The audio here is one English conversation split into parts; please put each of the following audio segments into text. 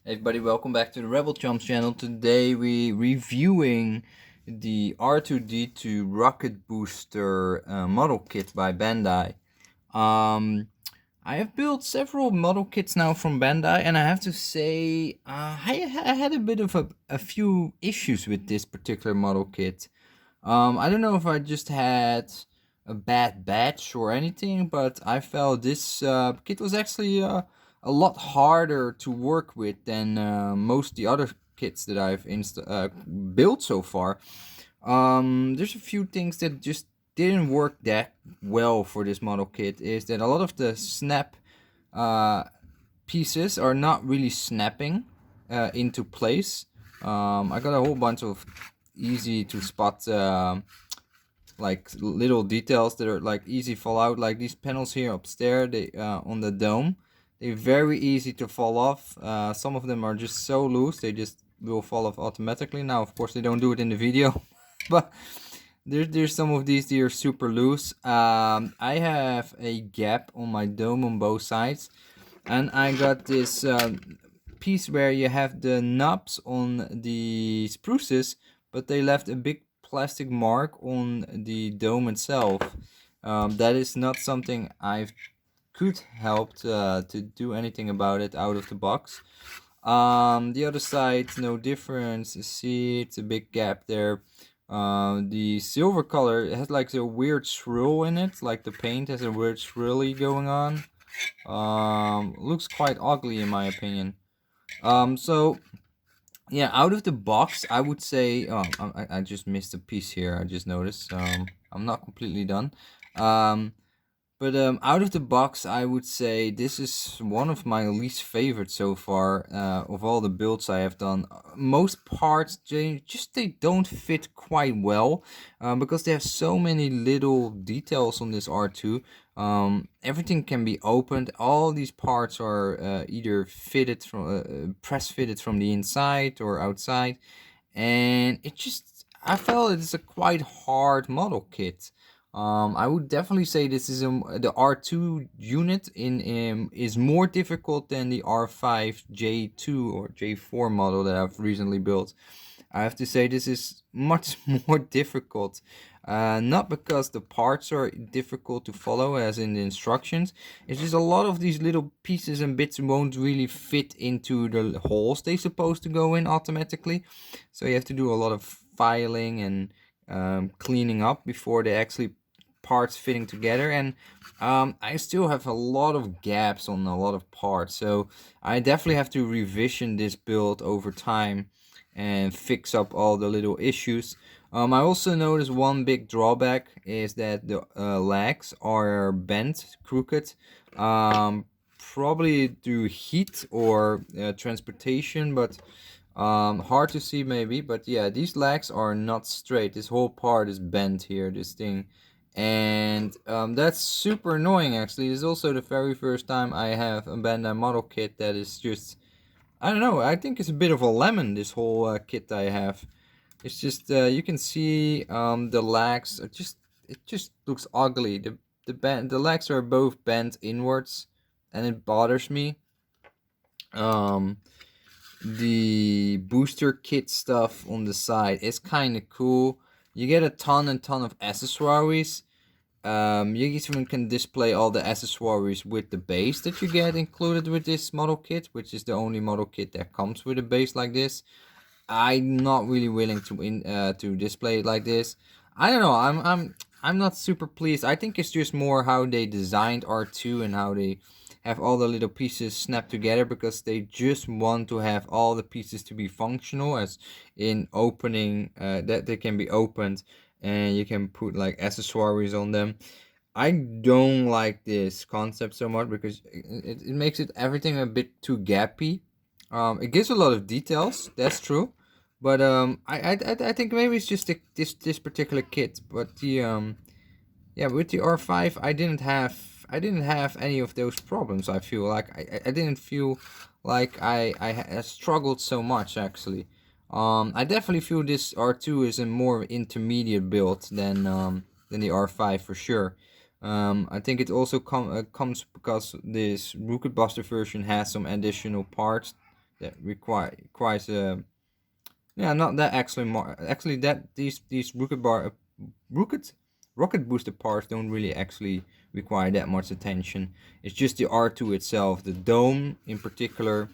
Hey everybody, welcome back to the Rebel Chumps channel. Today we reviewing the R2D2 rocket booster model kit by Bandai. I have built several model kits now from Bandai, and I have to say I had a bit of a few issues with this particular model kit. I don't know if I just had a bad batch or anything, but I felt this kit was actually a lot harder to work with than most of the other kits that I've built so far. There's a few things that just didn't work that well for this model kit. Is that a lot of the snap uh, pieces are not really snapping into place. I got a whole bunch of easy to spot like little details that are like easy fall out, like these panels here upstairs, they on the dome, they're very easy to fall off. Some of them are just so loose they just will fall off automatically. Now of course they don't do it in the video but there's some of these that are super loose. I have a gap on my dome on both sides, and I got this piece where you have the knobs on the spruces, but they left a big plastic mark on the dome itself. That is not something I could help to do anything about it out of the box. The other side, no difference. See, it's a big gap there. The silver color, it has like a weird swirl in it, like the paint has a weird swirly going on. Looks quite ugly in my opinion. So yeah, out of the box, I would say. I just missed a piece here. I just noticed. I'm not completely done. Um, but out of the box, I would say this is one of my least favorite so far of all the builds I have done. Most parts, they don't fit quite well because they have so many little details on this R2. Everything can be opened. All these parts are either fitted from press fitted from the inside or outside, and I felt it's a quite hard model kit. I would definitely say this is the R2 unit is more difficult than the R5 J2 or J4 model that I've recently built. I have to say this is much more difficult. Not because the parts are difficult to follow, as in the instructions. It's just a lot of these little pieces and bits won't really fit into the holes they're supposed to go in automatically. So you have to do a lot of filing and cleaning up before they actually parts fitting together. And I still have a lot of gaps on a lot of parts, so I definitely have to revision this build over time and fix up all the little issues. I also noticed one big drawback is that the legs are bent, crooked, probably due heat or transportation, but hard to see maybe. But yeah, these legs are not straight. This whole part is bent here, this thing. And that's super annoying actually. This is also the very first time I have a Bandai model kit that is just, I don't know, I think it's a bit of a lemon, this whole kit I have. It's just, you can see the legs, it just looks ugly. The legs are both bent inwards, and it bothers me. Um, the booster kit stuff on the side is kind of cool. You get a ton and ton of accessories. You even can display all the accessories with the base that you get included with this model kit, which is the only model kit that comes with a base like this. I'm not really willing to display it like this. I don't know. I'm not super pleased. I think it's just more how they designed R2 and how they have all the little pieces snapped together, because they just want to have all the pieces to be functional, as in opening that they can be opened and you can put like accessories on them. I don't like this concept so much because it makes it everything a bit too gappy. It gives a lot of details, that's true, but I think maybe it's just this particular kit. But the yeah, with the R5, I didn't have any of those problems. I feel like I didn't feel like I struggled so much actually. I definitely feel this R2 is a more intermediate build than the R5 for sure. I think it also comes because this Rocket Buster version has some additional parts that requires yeah, not that actually more actually that these rocket rocket booster parts don't really actually require that much attention. It's just the R2 itself, the dome in particular,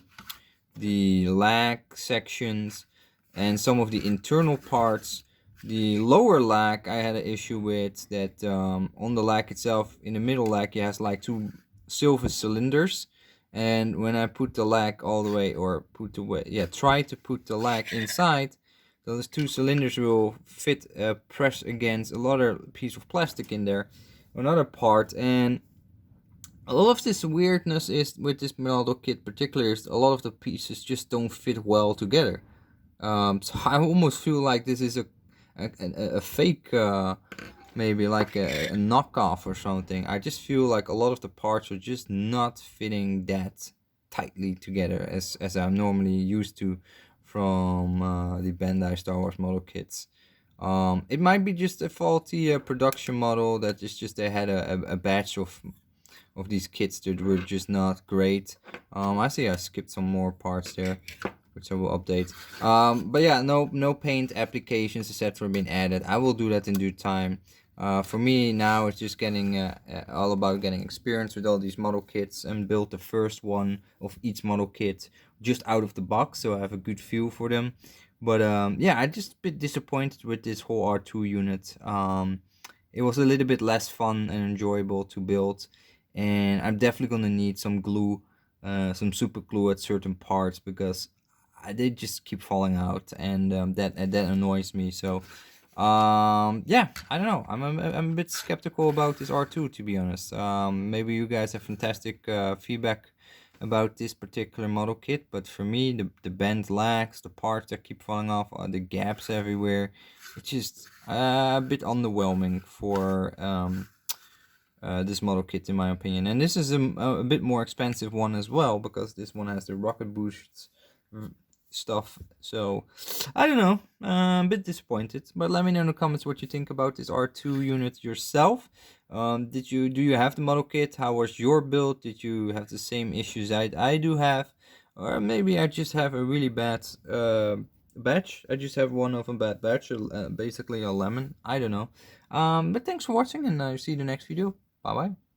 the lag sections, and some of the internal parts. The lower lag I had an issue with that on the lag itself, in the middle lag, it has like two silver cylinders. And when I put the lag all the way, or put the way, yeah, try to put the lag inside, those two cylinders will fit, press against a other piece of plastic in there, another part, and a lot of this weirdness is with this model kit particularly is a lot of the pieces just don't fit well together. So I almost feel like this is a fake, maybe like a knockoff or something. I just feel like a lot of the parts are just not fitting that tightly together as I'm normally used to from the Bandai Star Wars model kits. It might be just a faulty production model that is just they had a batch of these kits that were just not great. I see I skipped some more parts there, which I will update. But yeah, no paint applications etc. been added. I will do that in due time. For me now, it's just getting all about getting experience with all these model kits and build the first one of each model kit just out of the box, so I have a good feel for them. But yeah, I just a bit disappointed with this whole R2 unit. It was a little bit less fun and enjoyable to build, and I'm definitely gonna need some glue, some super glue at certain parts because they just keep falling out, and that annoys me. So yeah, I don't know. I'm a bit skeptical about this R2, to be honest. Maybe you guys have fantastic feedback about this particular model kit, but for me, the bend lags, the parts that keep falling off, the gaps everywhere, it's just a bit underwhelming for this model kit, in my opinion. And this is a bit more expensive one as well, because this one has the rocket boosts stuff. So I don't know, I'm a bit disappointed, but let me know in the comments what you think about this R2 unit yourself. Do you have the model kit? How was your build? Did you have the same issues I do have, or maybe I just have a really bad batch? I just have one of a bad batch, basically a lemon. I don't know. But thanks for watching, and I'll see you in the next video. Bye bye.